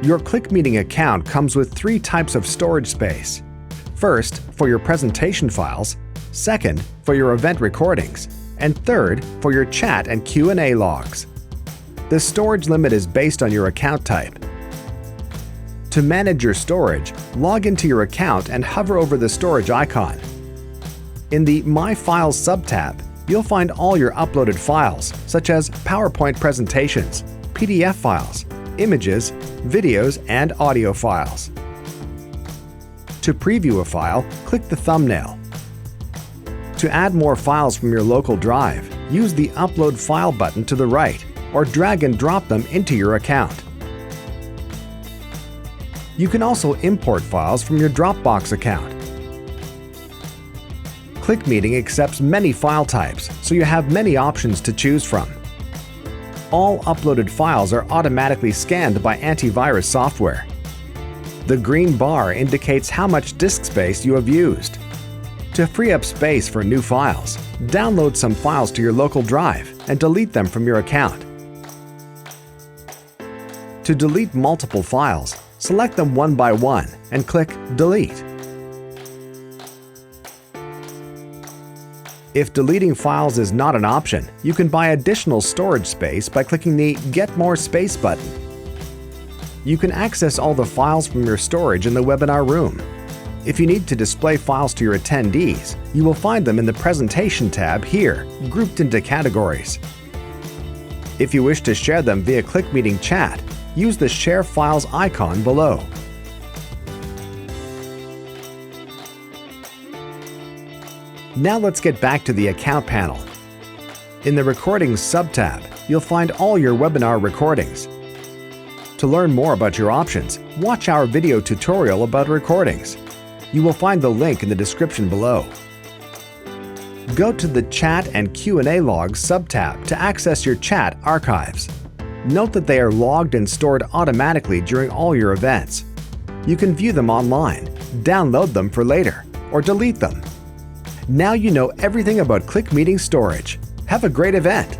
Your ClickMeeting account comes with 3 types of storage space. First, for your presentation files. Second, for your event recordings. And third, for your chat and Q&A logs. The storage limit is based on your account type. To manage your storage, log into your account and hover over the storage icon. In the My Files sub-tab, you'll find all your uploaded files, such as PowerPoint presentations, PDF files, images, videos, and audio files. To preview a file, click the thumbnail. To add more files from your local drive, use the Upload File button to the right, or drag and drop them into your account. You can also import files from your Dropbox account. ClickMeeting accepts many file types, so you have many options to choose from. All uploaded files are automatically scanned by antivirus software. The green bar indicates how much disk space you have used. To free up space for new files, download some files to your local drive and delete them from your account. To delete multiple files, select them one by one and click Delete. If deleting files is not an option, you can buy additional storage space by clicking the Get More Space button. You can access all the files from your storage in the webinar room. If you need to display files to your attendees, you will find them in the Presentation tab here, grouped into categories. If you wish to share them via ClickMeeting Chat, use the Share Files icon below. Now let's get back to the Account panel. In the Recordings sub-tab, you'll find all your webinar recordings. To learn more about your options, watch our video tutorial about recordings. You will find the link in the description below. Go to the Chat and Q&A Logs sub-tab to access your chat archives. Note that they are logged and stored automatically during all your events. You can view them online, download them for later, or delete them. Now you know everything about ClickMeeting storage. Have a great event!